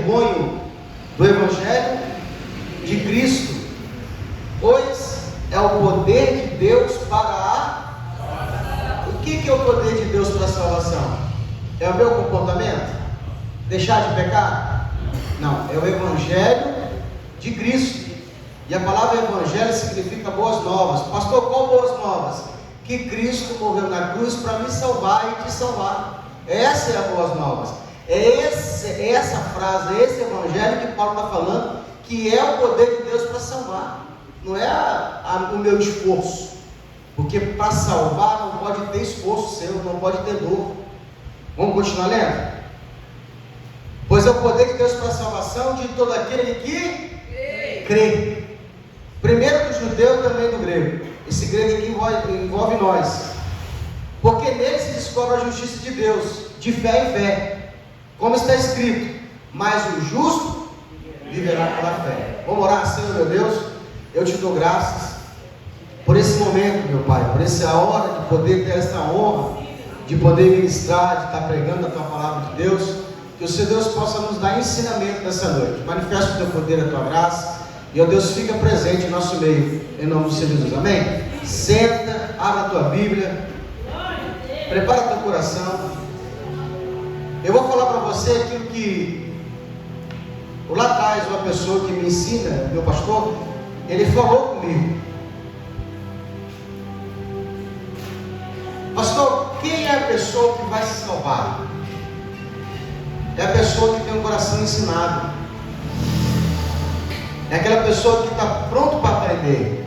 envergonho do Evangelho de Cristo, pois é o poder de Deus para a... O que é o poder de Deus para a salvação? É o meu comportamento? Deixar de pecar? Não, é o Evangelho de Cristo. E a palavra Evangelho significa boas novas. Pastor, qual boas novas? Que Cristo morreu na cruz para me salvar e te salvar. Essa é a boas novas. É essa frase, é esse Evangelho que Paulo está falando, que é o poder de Deus para salvar. Não é o meu esforço. Porque para salvar não pode ter esforço seu, não pode ter dor. Vamos continuar lendo? Pois é o poder de Deus para a salvação de todo aquele que crê. Primeiro do judeu e também do grego. Esse grego aqui envolve nós. Porque nele se descobre a justiça de Deus, de fé em fé. Como está escrito: mas o justo viverá pela fé. Vamos orar. Senhor meu Deus, eu te dou graças por esse momento, meu Pai, por essa hora de poder ter essa honra, de poder ministrar, de estar pregando a Tua palavra de Deus. Que o Senhor Deus possa nos dar ensinamento nessa noite. Manifesta o Teu poder, a Tua graça. E, ó Deus, fica presente em nosso meio, em nome do Senhor Jesus, amém? Senta, abra a tua Bíblia, prepara teu coração. Eu vou falar para você aquilo que lá atrás uma pessoa que me ensina, meu pastor, ele falou comigo. Pastor, quem é a pessoa que vai se salvar? É a pessoa que tem um coração ensinado. É aquela pessoa que está pronto para aprender.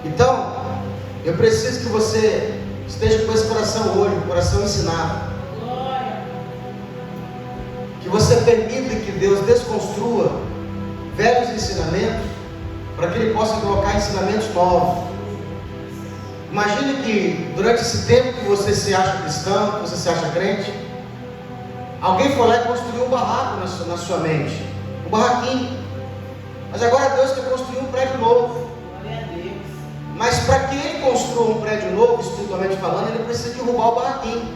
Então, eu preciso que você esteja com esse coração hoje, um coração ensinado. Que você permita que Deus desconstrua velhos ensinamentos, para que Ele possa colocar ensinamentos novos. Imagine que durante esse tempo que você se acha cristão, que você se acha crente, alguém foi lá e construiu um barraco na sua mente, um barraquinho. Mas agora Deus quer construir um prédio novo. Mas para que Ele construa um prédio novo, espiritualmente falando, Ele precisa derrubar o barraquinho.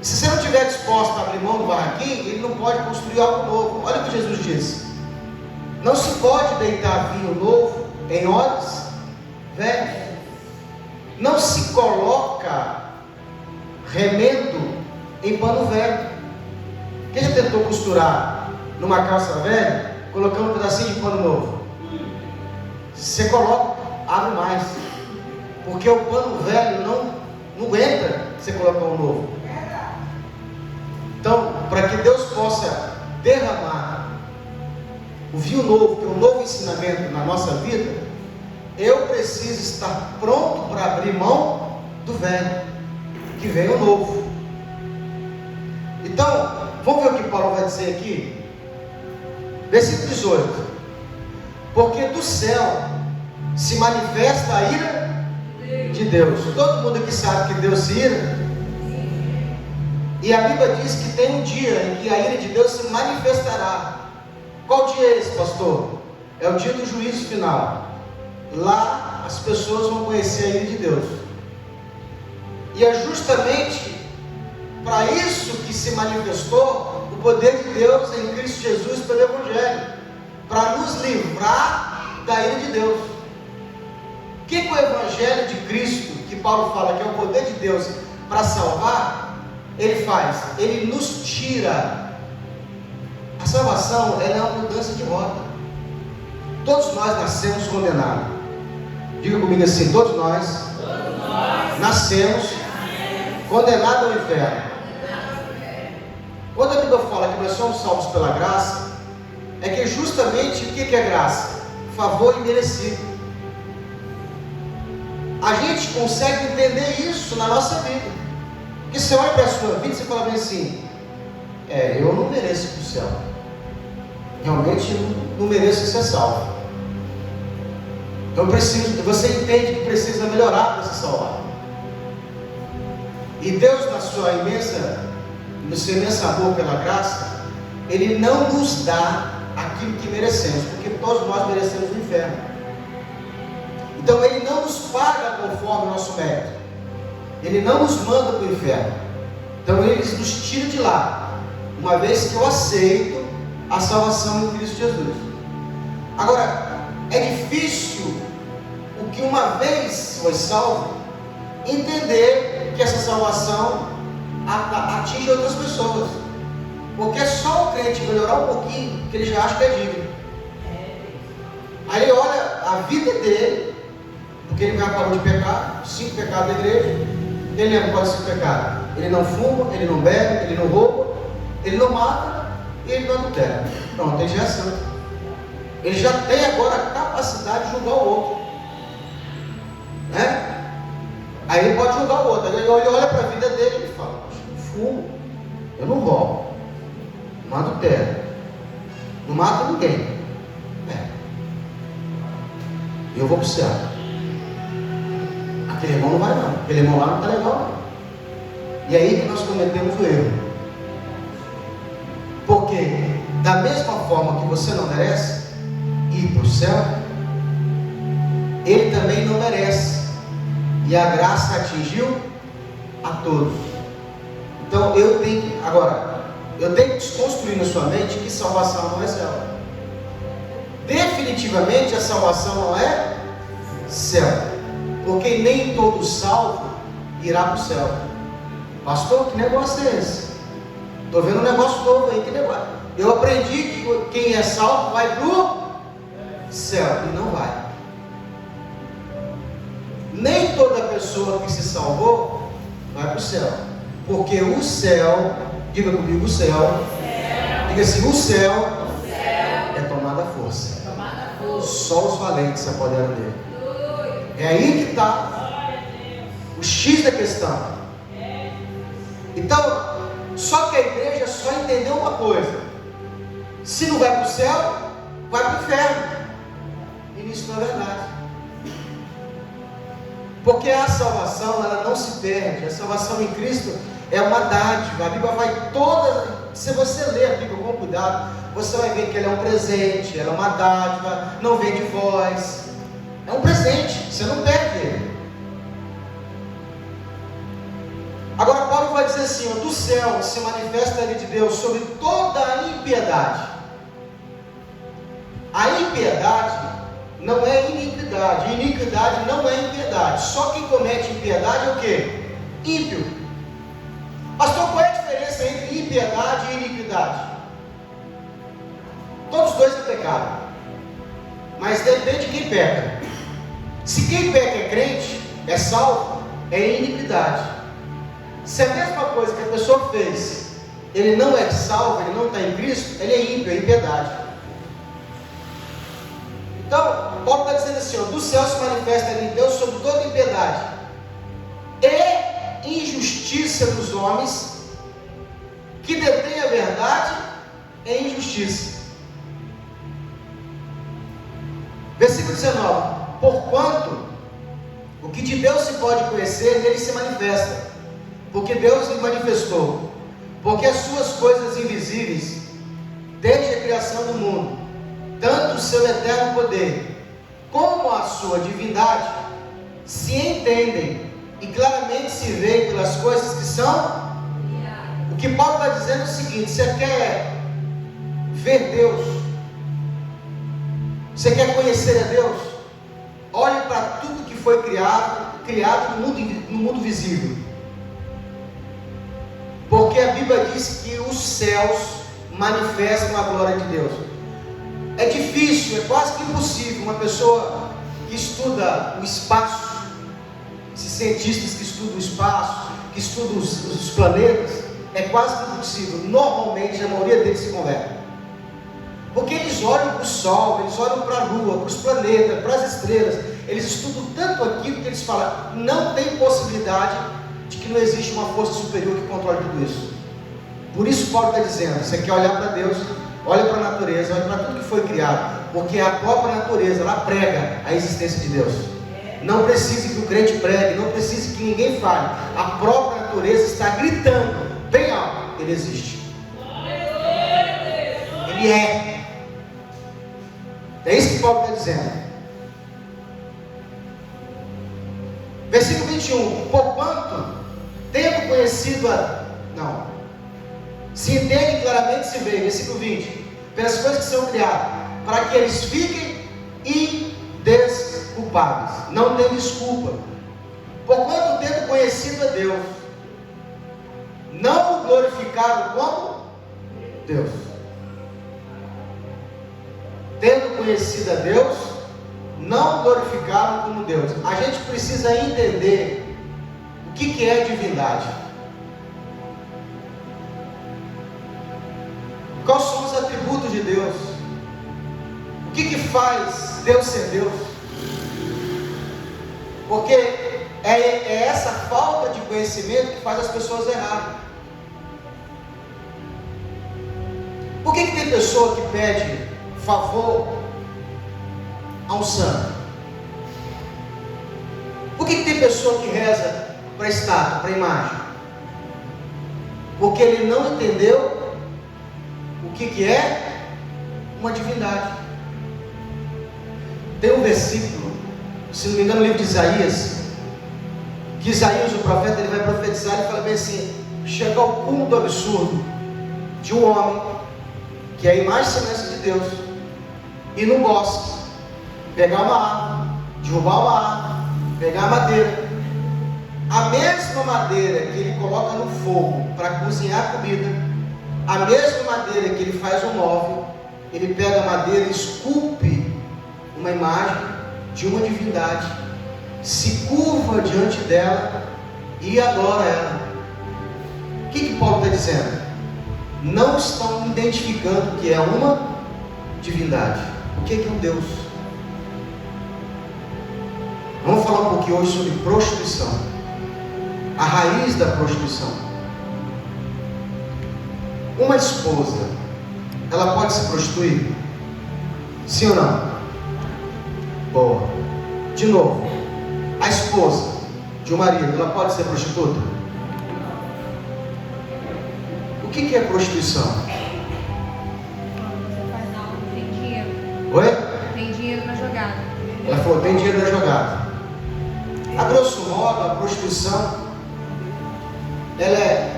Se você não estiver disposto a abrir mão do barraquinho, Ele não pode construir algo novo. Olha o que Jesus disse: não se pode deitar vinho novo em odres velhos. Não se coloca remendo em pano velho. Quem já tentou costurar numa calça velha, colocando um pedacinho de pano novo? Se você coloca, abre mais. Porque o pano velho não entra se você colocar um novo. Então, para que Deus possa derramar o vinho novo, que é um novo ensinamento na nossa vida, eu preciso estar pronto para abrir mão do velho, que vem o novo. Então, vamos ver o que Paulo vai dizer aqui. Versículo 18: porque do céu se manifesta a ira de Deus. Todo mundo aqui sabe que Deus se ira. E a Bíblia diz que tem um dia em que a ira de Deus se manifestará. Qual dia é esse, pastor? É o dia do juízo final. Lá as pessoas vão conhecer a ira de Deus. E é justamente para isso que se manifestou o poder de Deus em Cristo Jesus pelo Evangelho, para nos livrar da ira de Deus. O que o Evangelho de Cristo, que Paulo fala que é o poder de Deus para salvar, ele faz? Ele nos tira. A salvação, ela é uma mudança de rota. Todos nós nascemos condenados. Diga comigo assim: todos nós nascemos condenados ao inferno. Quando a Bíblia fala que nós somos salvos pela graça, é que justamente o que é graça? Favor imerecido. A gente consegue entender isso na nossa vida. Porque você olha para a sua vida e você fala bem assim: eu não mereço ir para o céu. Realmente não mereço ser salvo. Então você entende que precisa melhorar para se salvar. E Deus, no seu imenso amor pela graça, Ele não nos dá aquilo que merecemos, porque todos nós merecemos o inferno. Então Ele não nos paga conforme o nosso mérito. Ele não nos manda para o inferno. Então Ele nos tira de lá uma vez que eu aceito a salvação em Cristo Jesus. Agora, é difícil o que uma vez foi salvo entender que essa salvação atinge outras pessoas, porque é só o crente melhorar um pouquinho que ele já acha que é digno. Aí ele olha a vida dele, porque ele já parou de pecar, 5 pecados da igreja. Ele lembra quais 5 pecados? Ele não fuma, ele não bebe, ele não rouba, ele não mata e ele não adultera. Pronto, ele já é santo. Ele já tem agora a capacidade de julgar o outro, né? Aí ele pode julgar o outro. Aí ele olha para a vida dele e fala: eu não fumo, eu não roubo, não adultero, não mato ninguém. Eu vou para o céu. Aquele irmão não vai não. Aquele irmão lá não está legal não. E é aí que nós cometemos o erro. Porque da mesma forma que você não merece ir para o céu, ele também não merece. E a graça atingiu a todos. Então eu tenho que desconstruir na sua mente que salvação não é céu. Definitivamente a salvação não é céu, porque nem todo salvo irá para o céu. Pastor, que negócio é esse? Estou vendo um negócio novo aí, que negócio? Eu aprendi que quem é salvo vai para o céu, e não vai. Nem toda pessoa que se salvou vai para o céu, porque o céu, diga comigo, o céu, diga assim, o céu é tomada à força. Só os valentes se apoderam dele. É aí que está o X da questão. Então, só que a igreja só entendeu uma coisa: se não vai para o céu, vai para o inferno. E isso não é verdade. Porque a salvação, ela não se perde. A salvação em Cristo é uma dádiva. A Bíblia vai toda. Se você ler a Bíblia com cuidado, você vai ver que ela é um presente, ela é uma dádiva, não vem de vós. É um presente, você não perde ele. Agora Paulo vai dizer assim: do céu se manifesta a lei de Deus sobre toda a impiedade. A impiedade não é iniquidade, iniquidade não é impiedade. Só quem comete impiedade é o quê? Ímpio. Pastor, qual é a diferença entre impiedade e iniquidade? Todos os dois é pecado, mas depende de quem peca. Se quem peca é crente, é salvo, é iniquidade. Se a mesma coisa que a pessoa fez, ele não é salvo, ele não está em Cristo, ele é ímpio, é impiedade. Então, Paulo está dizendo assim: do céu se manifesta em Deus sobre toda impiedade e injustiça dos homens, que detêm a verdade em injustiça. Versículo 19: porquanto o que de Deus se pode conhecer, nele se manifesta, porque Deus lhe manifestou. Porque as suas coisas invisíveis, desde a criação do mundo, tanto o seu eterno poder, como a sua divindade, se entendem e claramente se veem pelas coisas que são. O que Paulo está dizendo é o seguinte: você quer ver Deus? Você quer conhecer a Deus? Olhe para tudo que foi criado no mundo visível. Porque a Bíblia diz que os céus manifestam a glória de Deus. É difícil, é quase que impossível uma pessoa que estuda o espaço, esses cientistas que estudam o espaço, que estudam os planetas, é quase que impossível. Normalmente a maioria deles se converte. Porque eles olham para o Sol, eles olham para a Lua, para os planetas, para as estrelas. Eles estudam tanto aquilo que eles falam: não tem possibilidade de que não existe uma força superior que controle tudo isso. Por isso Paulo está dizendo: você quer olhar para Deus, olha para a natureza, olha para tudo que foi criado, porque a própria natureza, ela prega a existência de Deus. Não precisa que o crente pregue, não precisa que ninguém fale. A própria natureza está gritando bem alto: Ele existe. Ele é. É isso que Paulo está dizendo. Versículo se Se entende claramente, se vê, versículo 20, pelas coisas que são criadas, para que eles fiquem indesculpáveis, não tem desculpa, porquanto tendo conhecido a Deus, não o glorificaram como Deus. Tendo conhecido a Deus, não o glorificaram como Deus. A gente precisa entender o que é divindade. Quais são os atributos de Deus? O que faz Deus ser Deus? Porque é essa falta de conhecimento que faz as pessoas errarem. Por que tem pessoa que pede favor a um santo? Por que tem pessoa que reza para a estátua, para a imagem? Porque ele não entendeu o que é uma divindade. Tem um versículo, se não me engano, no livro de Isaías, que Isaías, o profeta, ele vai profetizar e fala bem assim: chega ao cúmulo do absurdo de um homem que é a imagem e semelhança de Deus, e no bosque pegar uma árvore, derrubar uma árvore, pegar a madeira, a mesma madeira que ele coloca no fogo para cozinhar a comida, a mesma madeira que ele faz um móvel, ele pega a madeira e esculpe uma imagem de uma divindade, se curva diante dela e adora ela. O que Paulo está dizendo? Não estão identificando que é uma divindade. O que é um Deus? Vamos falar um pouquinho hoje sobre prostituição, a raiz da prostituição. Uma esposa, ela pode se prostituir? Sim ou não? Boa. De novo, a esposa de um marido, ela pode ser prostituta? O que é prostituição? Você faz algo, tem dinheiro. Oi? Tem dinheiro na jogada. Ela falou, tem dinheiro na jogada. A grosso modo, a prostituição, ela é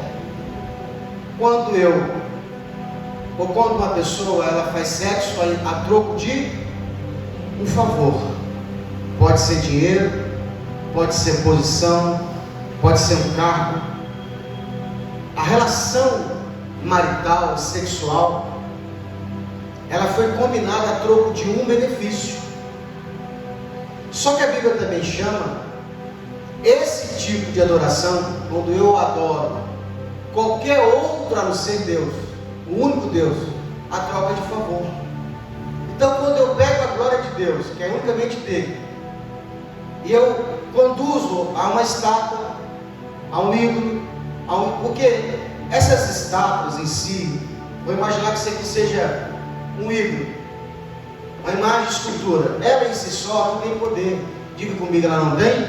quando ou quando uma pessoa, ela faz sexo a troco de um favor. Pode ser dinheiro, pode ser posição, pode ser um cargo. A relação marital, sexual, ela foi combinada a troco de um benefício. Só que a Bíblia também chama esse tipo de adoração, quando eu adoro qualquer outro a não ser Deus, o único Deus, a troca de favor. Então, quando eu pego a glória de Deus, que é unicamente dele, e eu conduzo a uma estátua, a um ídolo, porque essas estátuas em si, vou imaginar que isso aqui seja um ídolo, uma imagem de escultura, ela em si só não tem poder. Diga comigo, ela não tem?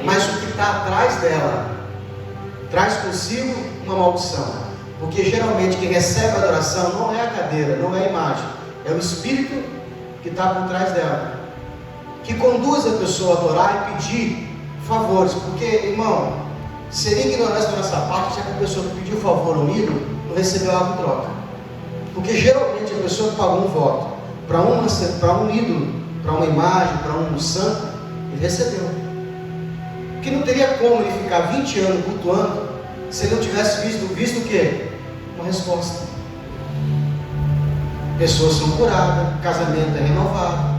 Mas o que está atrás dela traz consigo uma maldição, porque geralmente quem recebe a adoração não é a cadeira, não é a imagem, é o espírito que está por trás dela, que conduz a pessoa a adorar e pedir favores. Porque, irmão, seria ignorância da nossa parte se a pessoa que pediu favor ao ídolo não recebeu algo em troca. Porque geralmente a pessoa que pagou um voto para um ídolo, para uma imagem, para um santo, ele recebeu. Porque não teria como ele ficar 20 anos cultuando se ele não tivesse visto o quê? Uma resposta. Pessoas são curadas, casamento é renovado.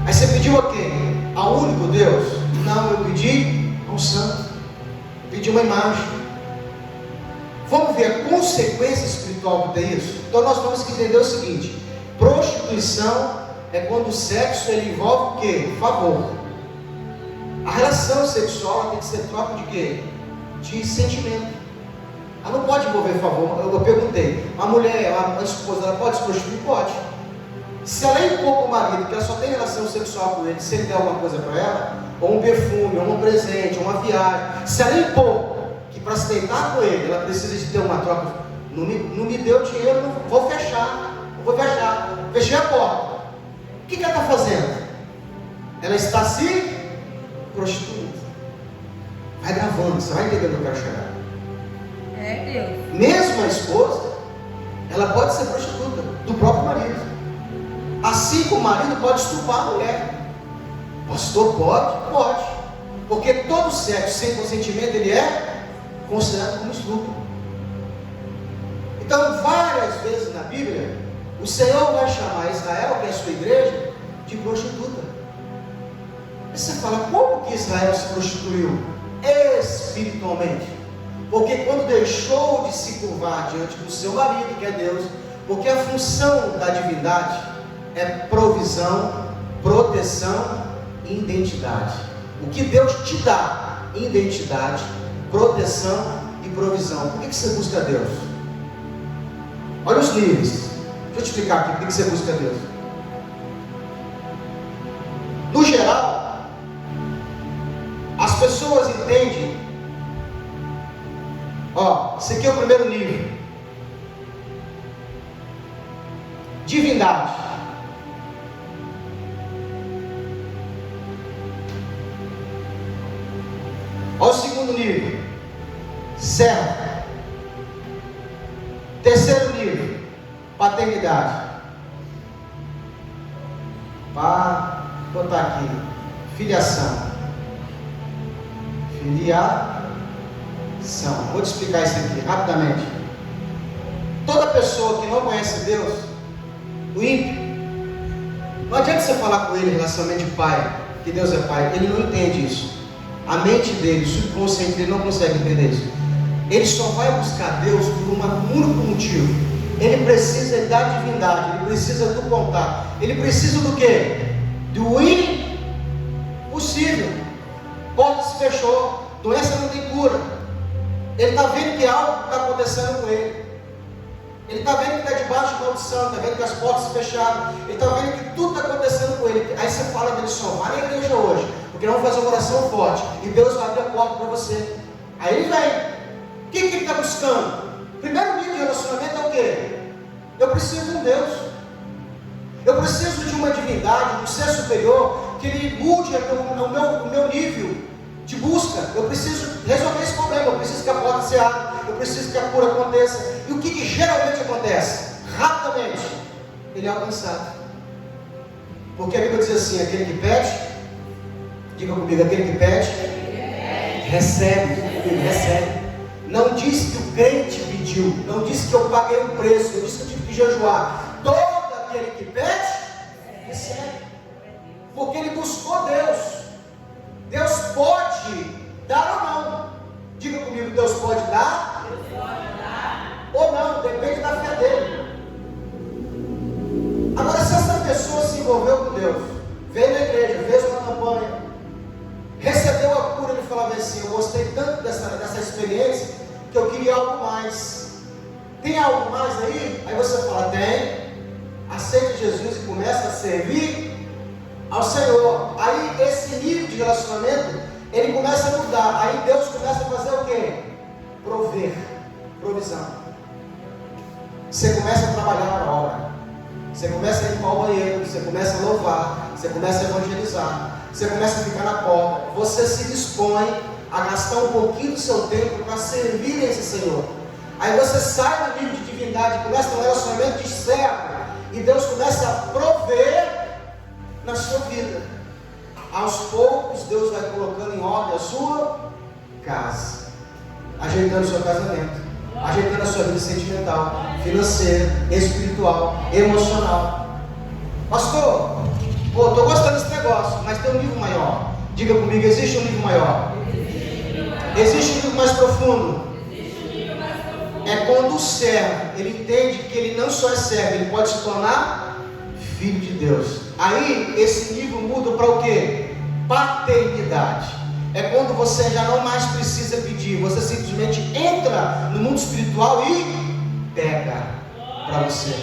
Aí você pediu a quem? Ao único Deus? Não, eu pedi a um santo, pedi uma imagem. Vamos ver a consequência espiritual que tem isso? Então nós temos que entender o seguinte: prostituição é quando o sexo ele envolve o quê? Favor. A relação sexual tem que ser troca de quê? De sentimento. Ela não pode envolver favor. Eu perguntei, a mulher, a esposa, ela pode se prostituir? Pode. Se ela impor para o marido que ela só tem relação sexual com ele, se ele der alguma coisa para ela, ou um perfume, ou um presente, ou uma viagem, se ela impor que para se deitar com ele, ela precisa de ter uma troca, não me deu dinheiro, não vou fechar, fechei a porta. O que ela está fazendo? Ela está se prostituindo. Vai gravando, você vai entender onde eu quero chegar. Mesmo a esposa, ela pode ser prostituta do próprio marido. Assim como o marido pode estuprar a mulher. Pastor, pode? Pode. Porque todo sexo sem consentimento, ele é considerado como estupro. Então, várias vezes na Bíblia, o Senhor vai chamar Israel, que é a sua igreja, de prostituta. E você fala, como que Israel se prostituiu? Espiritualmente. Porque quando deixou de se curvar diante do seu marido, que é Deus, porque a função da divindade é provisão, proteção e identidade. O que Deus te dá, identidade, proteção e provisão. Por que você busca Deus? Olha os níveis. Deixa eu te explicar aqui por que você busca Deus. No geral, as pessoas entendem, esse aqui é o primeiro nível. Divindade. Olha o segundo nível. Servo. Terceiro nível. Paternidade. Para botar aqui. Filiação. Filiação. Vou te explicar isso aqui rapidamente. Toda pessoa que não conhece Deus, o ímpio, não adianta você falar com ele em relacionamento de pai, que Deus é pai, ele não entende isso. A mente dele, o subconsciente dele não consegue entender isso. Ele só vai buscar Deus por um único motivo. Ele precisa da divindade, ele precisa do contato. Ele precisa do quê? Do impossível. Porta se fechou, doença não tem cura. Ele está vendo que algo está acontecendo com ele. Ele está vendo que está debaixo de maldição, está vendo que as portas se fecharam. Ele está vendo que tudo está acontecendo com ele. Aí você fala dele só, vai na igreja hoje, porque nós vamos fazer uma oração forte e Deus vai abrir a porta para você. Aí ele vem. O que ele está buscando? Primeiro nível de relacionamento é o quê? Eu preciso de um Deus. Eu preciso de uma divindade, de um ser superior, que ele mude o meu nível de busca. Eu preciso resolver esse problema. Eu preciso que a porta se abra. Eu preciso que a cura aconteça. E o que geralmente acontece? Rapidamente, ele é alcançado. Porque a Bíblia diz assim: aquele que pede, diga comigo, aquele que pede, recebe. Recebe. Não diz que o crente pediu, não diz que eu paguei um preço, não diz que eu tive que jejuar. Todo aquele que pede, recebe. Porque ele buscou Deus. Deus pode dar ou não. Diga comigo, Deus pode dar? Deus pode dar ou não, depende da fé dele. Agora, se essa pessoa se envolveu com Deus, veio na igreja, fez uma campanha, recebeu a cura, ele falava assim: eu gostei tanto dessa experiência que eu queria algo mais. Tem algo mais aí? Aí você fala: tem. Aceita Jesus e começa a servir ao Senhor. Aí esse nível de relacionamento, ele começa a mudar. Aí Deus começa a fazer o quê? Prover, provisão. Você começa a trabalhar para a obra. Você começa a limpar o banheiro, você começa a louvar, você começa a evangelizar, você começa a ficar na porta. Você se dispõe a gastar um pouquinho do seu tempo para servir esse Senhor. Aí você sai do nível de divindade, começa um relacionamento de servo, e Deus começa a prover na sua vida. Aos poucos Deus vai colocando em ordem a sua casa, ajeitando o seu casamento, ajeitando a sua vida sentimental, financeira, espiritual, emocional. Pastor, estou gostando desse negócio, mas tem um nível maior. Diga comigo, existe um nível maior. Existe um nível mais profundo. É quando o servo, ele entende que ele não só é servo, ele pode se tornar filho de Deus. Aí, esse nível muda para o quê? Paternidade. É quando você já não mais precisa pedir, você simplesmente entra no mundo espiritual e pega para você.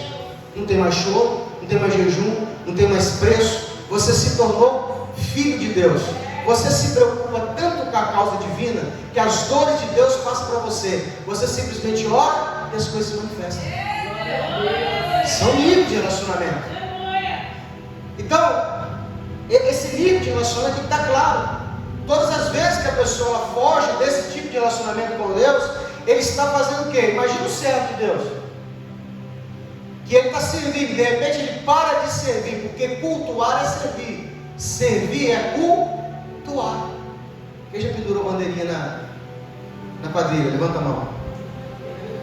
Não tem mais choro, não tem mais jejum, não tem mais preço. Você se tornou filho de Deus. Você se preocupa tanto com a causa divina, que as dores de Deus passam para você. Você simplesmente ora e as coisas se manifestam. São níveis de relacionamento. Então, esse nível de relacionamento tem que estar claro. Todas as vezes que a pessoa foge desse tipo de relacionamento com Deus, ele está fazendo o quê? Imagina o servo de Deus, que ele está servindo, de repente ele para de servir, porque cultuar é servir, servir é cultuar. Quem já pendurou bandeirinha na quadrilha? Levanta a mão.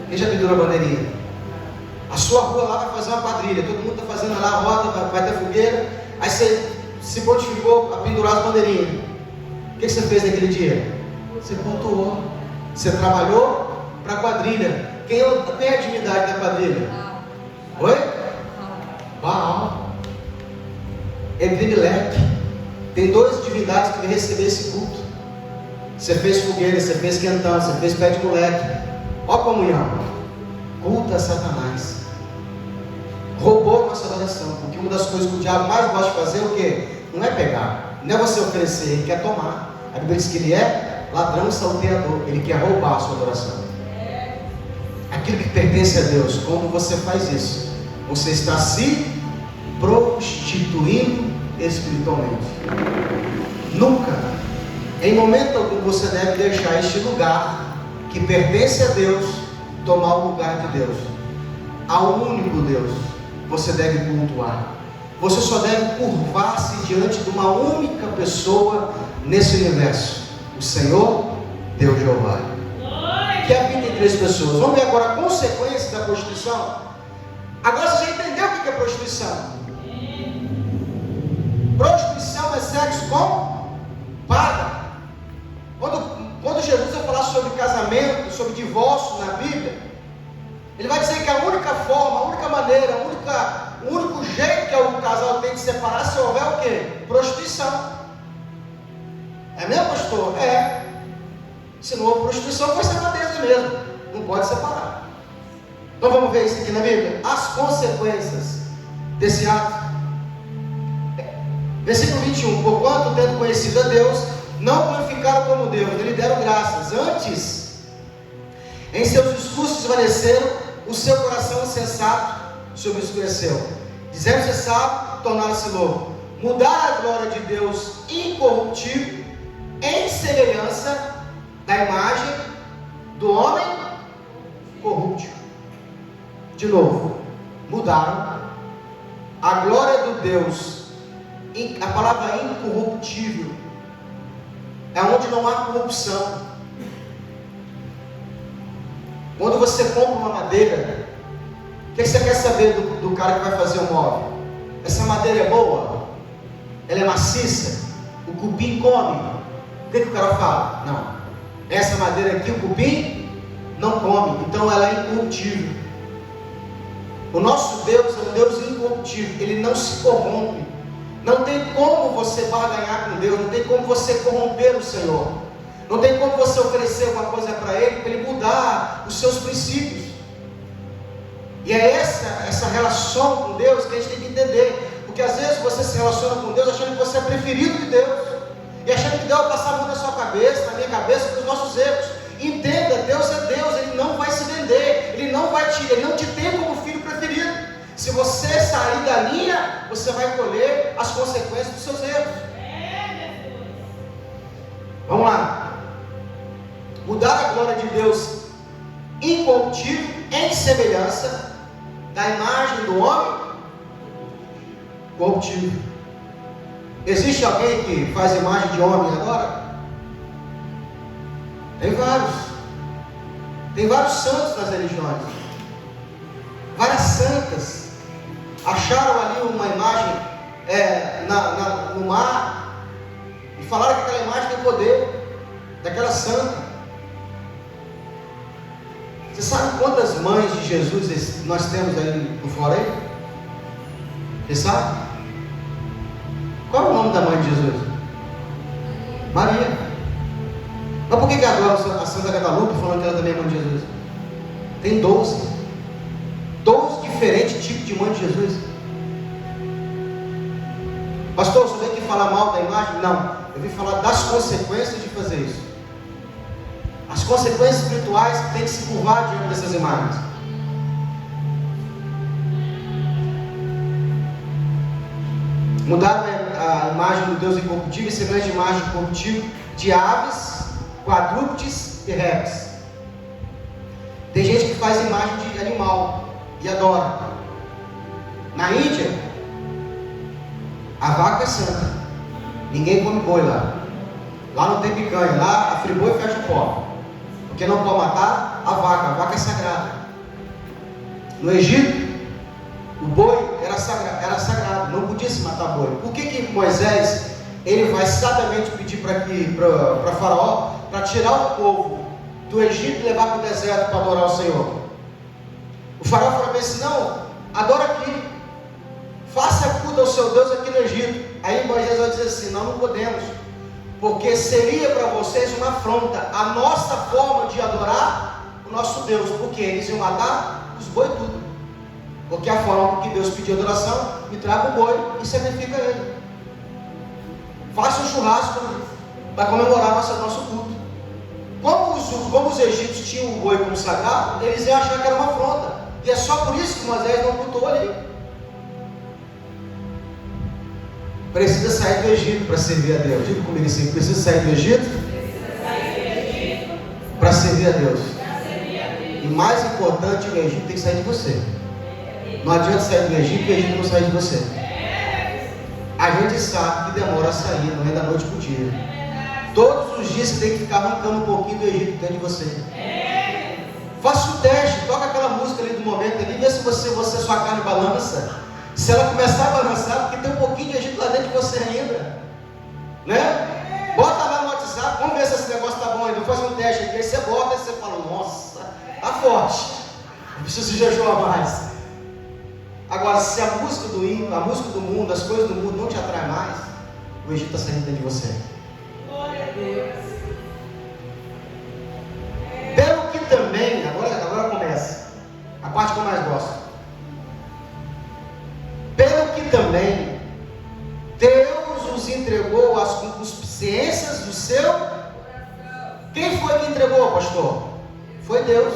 Quem já pendurou bandeirinha? A sua rua lá vai fazer uma quadrilha, todo mundo está fazendo lá a roda, vai ter fogueira, aí você se prontificou a pendurar as bandeirinhas. O que você fez naquele dia? Você cultuou, você trabalhou para a quadrilha. Quem é a divindade da quadrilha? Oi? Baal. Ebrimeleque. Tem 2 divindades que vão receber esse culto. Você fez fogueira, você fez quentão, você fez pé de moleque. Ó a comunhão. Culto a Satanás. Roubou a nossa adoração. Porque uma das coisas que o diabo mais gosta de fazer é o quê? Não é pegar, não é você oferecer, ele quer tomar. A Bíblia diz que ele é ladrão e salteador. Ele quer roubar a sua adoração. Aquilo que pertence a Deus, quando você faz isso, você está se prostituindo espiritualmente. Nunca, em momento algum, você deve deixar este lugar que pertence a Deus tomar o lugar de Deus. Ao único Deus você deve cultuar. Você só deve curvar-se diante de uma única pessoa nesse universo: o Senhor Deus Jeová. Que habita em 3 pessoas. Vamos ver agora a consequência da prostituição. Agora você já entendeu o que é prostituição? Prostituição é sexo com paga. Quando Jesus vai falar sobre casamento, sobre divórcio na Bíblia, ele vai dizer que a única forma, a única maneira, o único jeito que o casal tem de separar, se houver o quê? Prostituição. É mesmo, pastor? É. Se não houve prostituição, vai ser madeza mesmo. Não pode separar. Então vamos ver isso aqui na Bíblia. As consequências desse ato. Versículo 21. Porquanto, tendo conhecido a Deus, não glorificaram como Deus, lhe deram graças. Antes, em seus discursos desvaneceram, o seu coração insensato se obscureceu. Dizendo ser sábio, tornaram-se louco. Mudaram a glória de Deus incorruptível em semelhança da imagem do homem corrupto. De novo, mudaram a glória do Deus. A palavra incorruptível é onde não há corrupção. Quando você compra uma madeira, o que você quer saber do cara que vai fazer o móvel? Essa madeira é boa? Ela é maciça? O cupim come? O que o cara fala? Não. Essa madeira aqui, o cupim não come, então ela é incorruptível. O nosso Deus é um Deus incorruptível, ele não se corrompe. Não tem como você barganhar com Deus, não tem como você corromper o Senhor, não tem como você oferecer alguma coisa para Ele mudar os seus princípios. E é essa relação com Deus que a gente tem que entender, porque às vezes você se relaciona com Deus achando que você é preferido de Deus, e achando que Deus vai passar a mão na sua cabeça, na minha cabeça, pelos nossos erros. Entenda, Deus é Deus, Ele não vai se vender, Ele não te tem como filho preferido. Se você sair da linha, você vai colher as consequências dos seus erros. Vamos lá. Mudar a glória de Deus incorruptível em semelhança da imagem do homem corruptível. Existe alguém que faz imagem de homem agora? Tem vários. Tem vários santos nas religiões. Várias santas. Acharam ali uma imagem no mar e falaram que aquela imagem tem poder daquela santa. Você sabe quantas mães de Jesus nós temos aí no fora aí? Você sabe? Qual é o nome da mãe de Jesus? Maria. Mas por que agora a Santa Guadalupe falando que ela também é mãe de Jesus? Tem 12 diferentes tipos de mãe de Jesus. Pastor, você vem aqui falar mal da imagem? Não, eu vim falar das consequências de fazer isso. As consequências espirituais que tem que se curvar diante dessas imagens. Mudaram a imagem do Deus incorruptível, semelhante à imagem incorruptível de aves, quadrúpedes e répteis. Tem gente que faz imagem de animal e adora. Na Índia, a vaca é santa. Ninguém come boi lá. Lá não tem picanha. Lá a friboi fecha o pó. Porque não pode matar a vaca é sagrada. No Egito, o boi era sagrado, não podia se matar boi. Por que Moisés, ele vai exatamente pedir para Faraó, para tirar o povo do Egito e levar para o deserto para adorar o Senhor? O Faraó falou assim: não, adora aqui, faça culto ao seu Deus aqui no Egito. Aí Moisés vai dizer assim: não podemos, porque seria para vocês uma afronta a nossa forma de adorar o nosso Deus, porque eles iam matar os boi tudo. Porque a forma que Deus pediu adoração, me traga o boi e sacrifica ele. Faça um churrasco para comemorar nosso culto. Como os egípcios tinham o boi como sagrado, eles iam achar que era uma afronta. E é só por isso que Moisés não cultuou ali. Precisa sair do Egito para servir a Deus. Diga comigo assim: precisa sair do Egito para servir a Deus. E mais importante, o Egito tem que sair de você. Não adianta sair do Egito e o Egito não sair de você. A gente sabe que demora a sair, não é da noite para o dia. Todos os dias você tem que ficar arrancando um pouquinho do Egito dentro de você. Faça o teste, toca aquela música ali do momento ali, vê se sua carne balança. Se ela começar a balançar, porque tem um pouquinho de Egito lá dentro de você ainda, né? Bota lá no WhatsApp, vamos ver se esse negócio está bom ainda. Faz um teste aqui, aí você bota e você fala: nossa, tá forte, eu preciso jejuar mais. Agora, se a música do hino, a música do mundo, as coisas do mundo não te atrai mais, o Egito está saindo dentro de você. Glória a Deus. Pelo que também, agora começa a parte que eu mais gosto. Pelo que também Deus os entregou às concupiscências do seu. Quem foi que entregou, pastor? Foi Deus.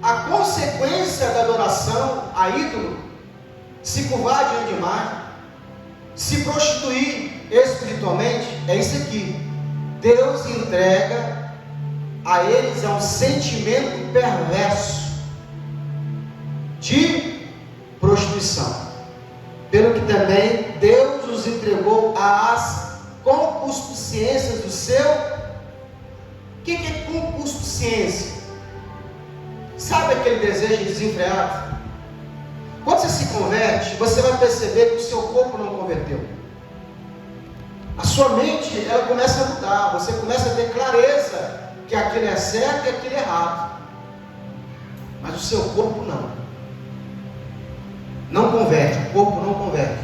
A consequência da adoração a ídolo, se curvar diante de imagem, se prostituir espiritualmente, é isso aqui. Deus entrega a eles um sentimento perverso de prostituição. Pelo que também Deus os entregou às concupiscências do seu. O que é concupiscência? Sabe aquele desejo desenfreado? Quando você se converte, você vai perceber que o seu corpo não converteu. A sua mente, ela começa a mudar. Você começa a ter clareza que aquilo é certo e aquilo é errado. Mas o seu corpo não. Não converte, o corpo não converte.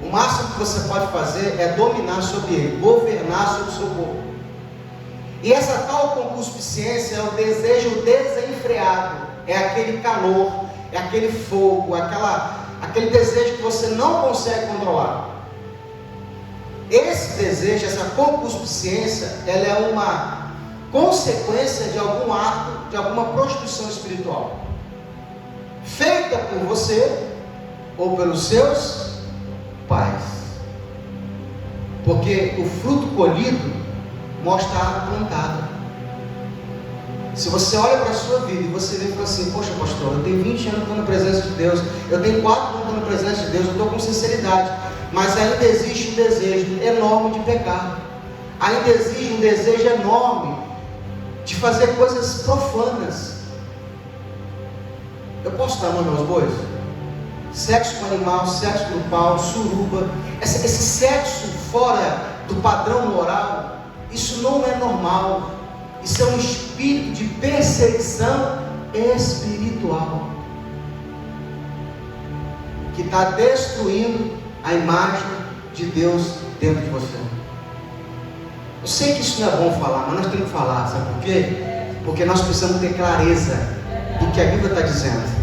O máximo que você pode fazer é dominar sobre ele, governar sobre o seu corpo. E essa tal concupiscência é o desejo desenfreado, é aquele calor, é aquele fogo, aquele desejo que você não consegue controlar. Esse desejo, essa concupiscência, ela é uma consequência de algum ato, de alguma prostituição espiritual, feita por você ou pelos seus pais. Porque o fruto colhido mostra a árvore plantada. Se você olha para a sua vida e você vê e fala assim: poxa, pastor, eu tenho 20 anos na presença de Deus, eu tenho 4 anos na presença de Deus, eu estou com sinceridade, mas ainda existe um desejo enorme de pecar, ainda existe um desejo enorme de fazer coisas profanas. Eu posso dar nome aos bois? Sexo com animal, sexo grupal, suruba, esse sexo fora do padrão moral, isso não é normal. Isso é um espírito de perseguição espiritual que está destruindo a imagem de Deus dentro de você. Eu sei que isso não é bom falar, mas nós temos que falar. Sabe por quê? Porque nós precisamos ter clareza do que a Bíblia está dizendo.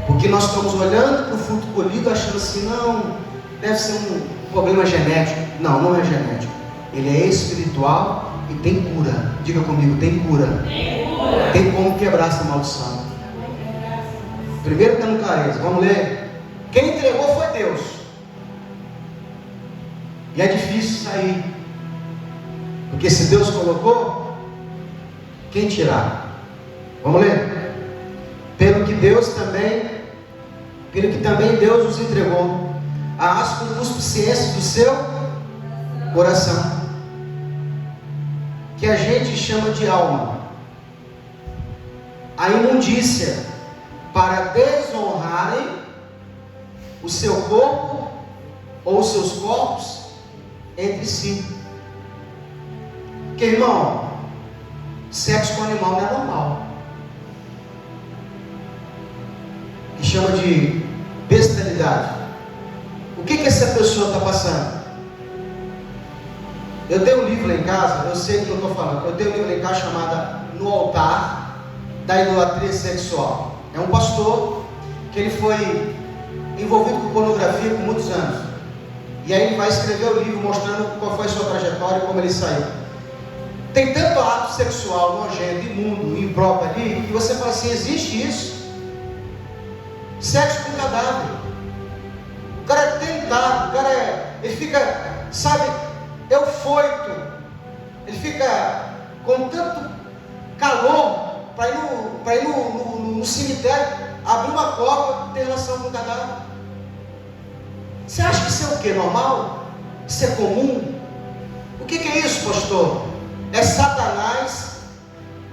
Porque nós estamos olhando para o fruto colhido achando assim: não, deve ser um problema genético. Não, não é genético. Ele é espiritual e tem cura. Diga comigo: tem cura. Tem cura. Tem como quebrar essa maldição. Primeiro tendo clareza. Vamos ler. Quem entregou foi Deus. E é difícil sair. Porque se Deus colocou, quem tirar? Vamos ler. pelo que também Deus os entregou, às concupiscências do seu coração, que a gente chama de alma, a imundícia, para desonrarem o seu corpo ou os seus corpos entre si. Porque, irmão, sexo com animal não é normal. Que chama de bestialidade. O que essa pessoa está passando? Eu tenho um livro lá em casa, eu sei do que eu estou falando. Eu tenho um livro lá em casa chamado No Altar da Idolatria Sexual. É um pastor que ele foi envolvido com pornografia por muitos anos. E aí ele vai escrever o livro mostrando qual foi a sua trajetória e como ele saiu. Tem tanto ato sexual nojento, imundo, impróprio ali, que você fala assim, existe isso? Sexo com cadáver. O cara é tentado, ele fica, sabe, eufoito. Ele fica com tanto calor para ir no cemitério, abrir uma copa e ter relação com o cadáver. Você acha que isso é o que? Normal? Isso é comum? O que é isso, pastor? É Satanás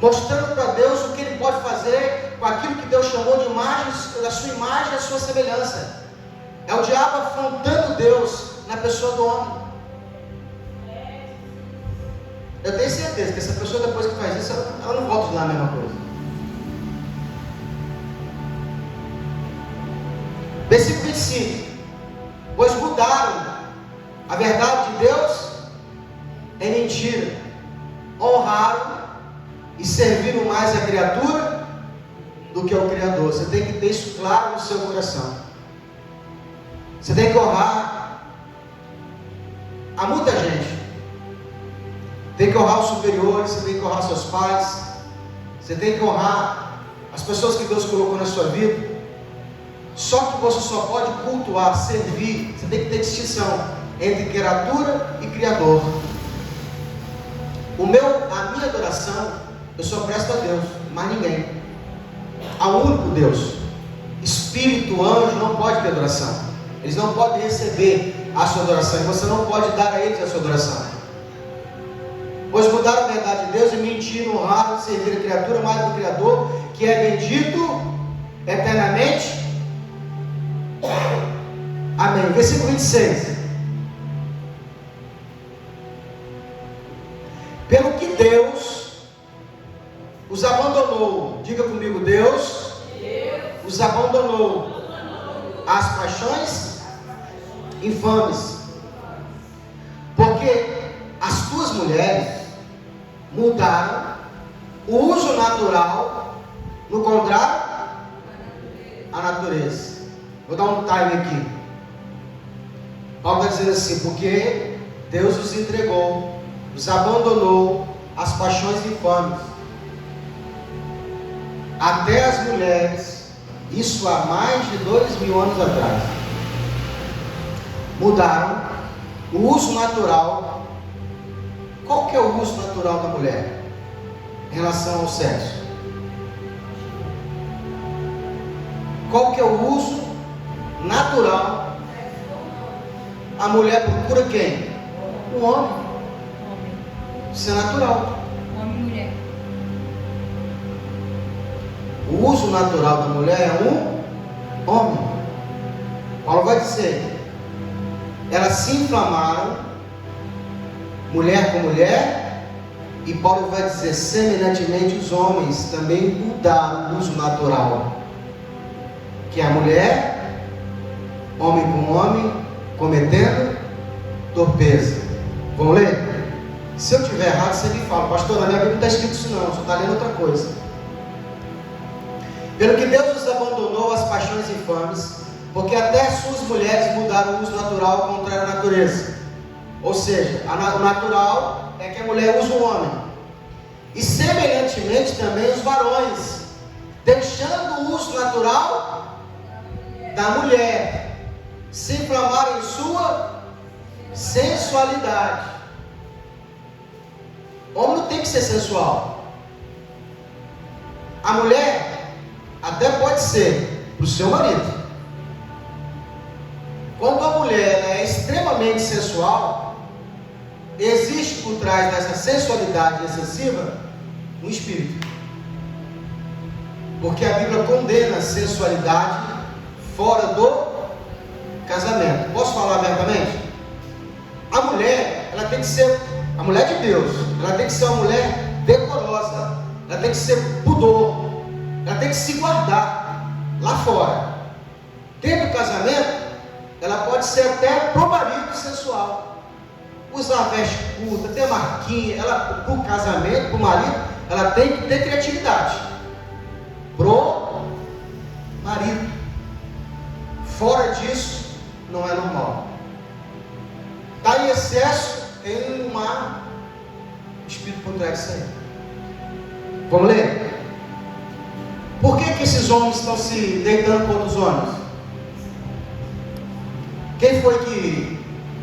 mostrando para Deus o que ele pode fazer com aquilo que Deus chamou de imagem, da sua imagem e da sua semelhança. É o diabo afrontando Deus na pessoa do homem. Eu tenho certeza que essa pessoa, depois que faz isso, ela não volta de lá a mesma coisa. Versículo 25. Pois mudaram a verdade de Deus em mentira, honraram e serviram mais a criatura do que ao Criador. Você tem que ter isso claro no seu coração. Você tem que honrar a muita gente. Tem que honrar os superiores, você tem que honrar seus pais, você tem que honrar as pessoas que Deus colocou na sua vida. Só que você só pode cultuar, servir, você tem que ter distinção entre criatura e Criador. A minha adoração, eu só presto a Deus, mais ninguém. Ao único Deus. Espírito, anjo, não pode ter adoração. Eles não podem receber a sua adoração, e você não pode dar a eles a sua adoração. Pois mudaram a verdade de Deus e mentiram, honraram, serviram a criatura mais do Criador, que é bendito eternamente. Amém. Versículo 26. Pelo que Deus os abandonou, diga comigo, Deus os abandonou às paixões infames, porque as tuas mulheres mudaram o uso natural, no contrário, a natureza. Vou dar um time aqui. Paulo está dizendo assim, porque Deus os entregou, os abandonou às paixões infames. Até as mulheres, isso há mais de 2000 anos atrás, mudaram o uso natural. Qual que é o uso natural da mulher em relação ao sexo? Qual que é o uso natural? A mulher procura quem? O homem. Isso é natural. Homem e mulher. O uso natural da mulher é um homem. Paulo vai dizer, elas se inflamaram, mulher com mulher, e Paulo vai dizer, semelhantemente os homens também mudaram o uso natural, que é a mulher, homem com homem, cometendo torpeza. Vamos ler? Se eu estiver errado, você me fala, pastor, na minha Bíblia não está escrito isso não, só está lendo outra coisa. Pelo que Deus os abandonou às paixões infames, porque até as suas mulheres mudaram o uso natural ao contrário da natureza. Ou seja, o natural é que a mulher usa o homem. E semelhantemente também os varões, deixando o uso natural da mulher, se inflamaram em sua sensualidade. O homem não tem que ser sensual. A mulher até pode ser para o seu marido. Quando a mulher ela é extremamente sensual, existe por trás dessa sensualidade excessiva um espírito. Porque a Bíblia condena a sensualidade fora do casamento. Posso falar abertamente? A mulher, ela tem que ser, a mulher de Deus, ela tem que ser uma mulher decorosa, ela tem que ser pudor, ela tem que se guardar lá fora. Dentro do casamento, ela pode ser até pro marido sensual, usar veste curta, ter marquinha. Ela, pro casamento, pro marido, ela tem que ter criatividade. Pro marido. Fora disso, não é normal. Está em excesso, tem um mar espírito por trás disso aí. Vamos ler? Por que esses homens estão se deitando com outros homens? Quem foi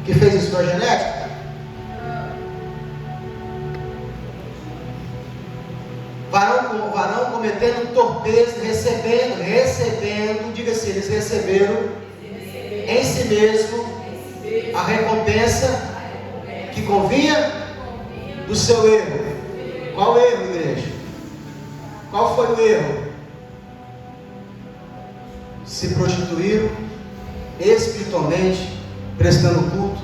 que fez isso com a genética? Varão cometendo torpeza, recebendo, diga assim, eles receberam em si mesmo a recompensa que convinha do seu erro. Qual o erro, igreja? Qual foi o erro? Se prostituíram espiritualmente, prestando culto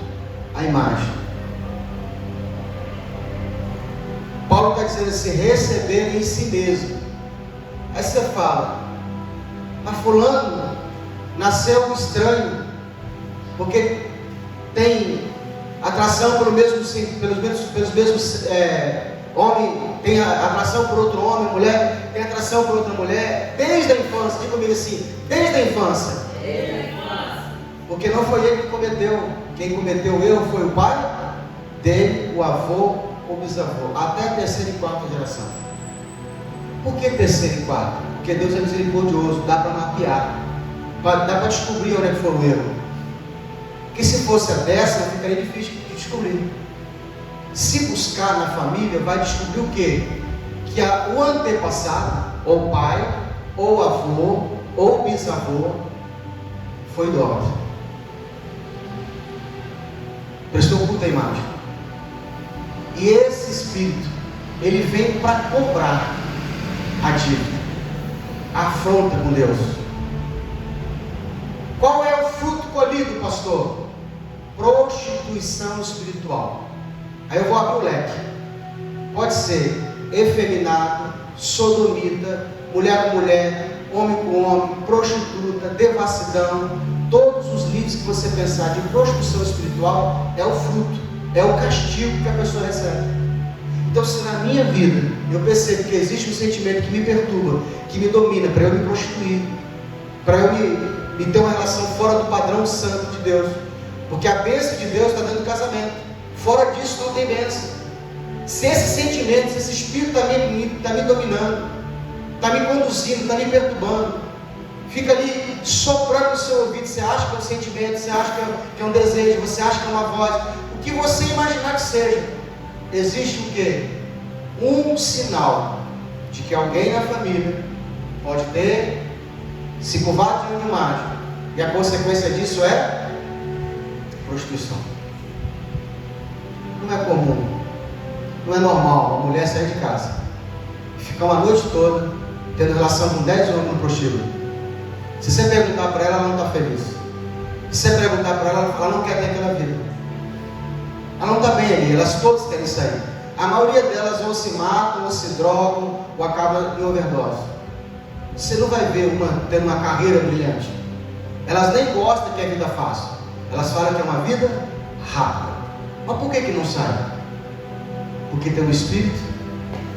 à imagem. Paulo está dizendo assim, receber em si mesmo. Aí você fala, mas fulano nasceu estranho, porque tem atração pelos mesmos homem, tem atração por outro homem, mulher tem atração por outra mulher, desde a infância. Diga comigo assim, desde a infância. Porque não foi ele que cometeu. Quem cometeu o erro foi o pai dele, o avô ou bisavô, até a terceira e quarta geração. Por que terceira e quarta? Porque Deus é misericordioso, dá para mapear, dá para descobrir onde é que foi o erro. Porque se fosse a décima, ficaria difícil de descobrir. Se buscar na família, vai descobrir o quê? Que o antepassado, ou pai, ou avô, ou bisavô, foi idólatra. Prestou culto à imagem. E esse espírito, ele vem para cobrar a dívida, a afronta com Deus. Qual é o fruto colhido, pastor? Prostituição espiritual. Aí eu vou abrir o leque. Pode ser efeminado, sodomita, mulher com mulher, homem com homem, prostituta, devassidão. Todos os livros que você pensar de prostituição espiritual é o fruto, é o castigo que a pessoa recebe. Então, se na minha vida eu percebo que existe um sentimento que me perturba, que me domina, para eu me prostituir, para eu me ter uma relação fora do padrão santo de Deus, porque a bênção de Deus está dentro do casamento, fora disso não tem bênção. Se esse sentimento, se esse espírito está me dominando, está me conduzindo, está me perturbando, fica ali soprando no seu ouvido, você acha que é um sentimento, você acha que é um desejo, você acha que é uma voz, o que você imaginar que seja, existe o quê? Um sinal de que alguém na família pode ter se curvado de uma imagem, e a consequência disso é prostituição. Não é comum, não é normal uma mulher sair de casa e ficar uma noite toda tendo relação com 10 homens no prostíbulo. Se você perguntar para ela, ela não está feliz. Se você perguntar para ela, ela não quer ter aquela vida. Ela não está bem ali, elas todas querem sair. A maioria delas ou se matam, ou se drogam, ou acabam em overdose. Você não vai ver uma tendo uma carreira brilhante. Elas nem gostam que a vida fácil. Elas falam que é uma vida rápida. Mas por que não sai? Porque tem um espírito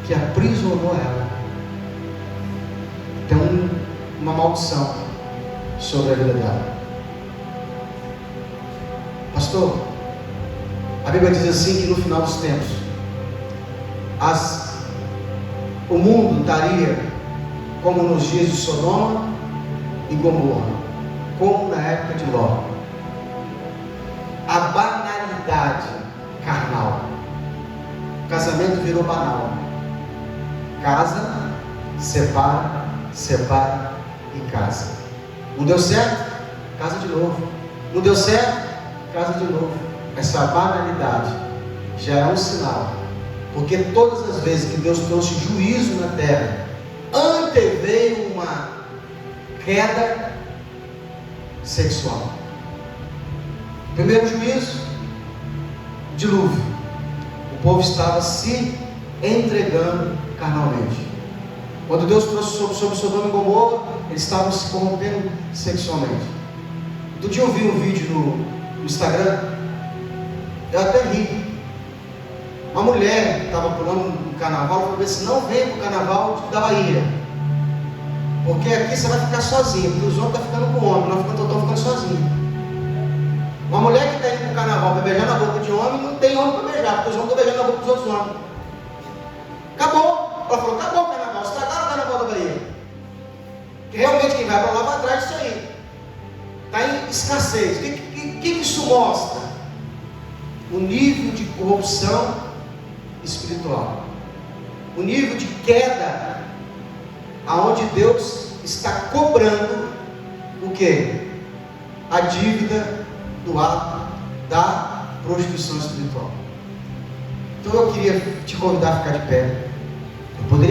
que aprisionou ela. Tem uma maldição sobre a vida dela. Pastor, a Bíblia diz assim que no final dos tempos o mundo estaria como nos dias de Sodoma e Gomorra, como na época de Ló. A banalidade carnal. O casamento virou banal. Casa, separa, separa, em casa. Não deu certo? Casa de novo. Não deu certo? Casa de novo. Essa banalidade já é um sinal, porque todas as vezes que Deus trouxe juízo na terra, anteveio uma queda sexual. Primeiro juízo, dilúvio. O povo estava se entregando carnalmente. Quando Deus trouxe sobre Sodoma e Gomorra, eles estavam se corrompendo sexualmente. Outro dia eu vi um vídeo no Instagram, eu até ri. Uma mulher estava pulando no carnaval, falou assim: não vem para o carnaval da Bahia, porque aqui você vai ficar sozinho, porque os homens estão ficando com homem, nós estamos ficando sozinhos. Uma mulher que está indo para o carnaval para beijar na boca de homem, não tem homem para beijar, porque os homens estão beijando na boca dos outros homens. Acabou. Ela falou: acabou o carnaval, estragaram o carnaval da Bahia. Que realmente quem vai para lá vai atrás disso aí. Está em escassez. O que isso mostra? O nível de corrupção espiritual. O nível de queda, aonde Deus está cobrando o que? A dívida do ato da prostituição espiritual. Então eu queria te convidar a ficar de pé. Eu poderia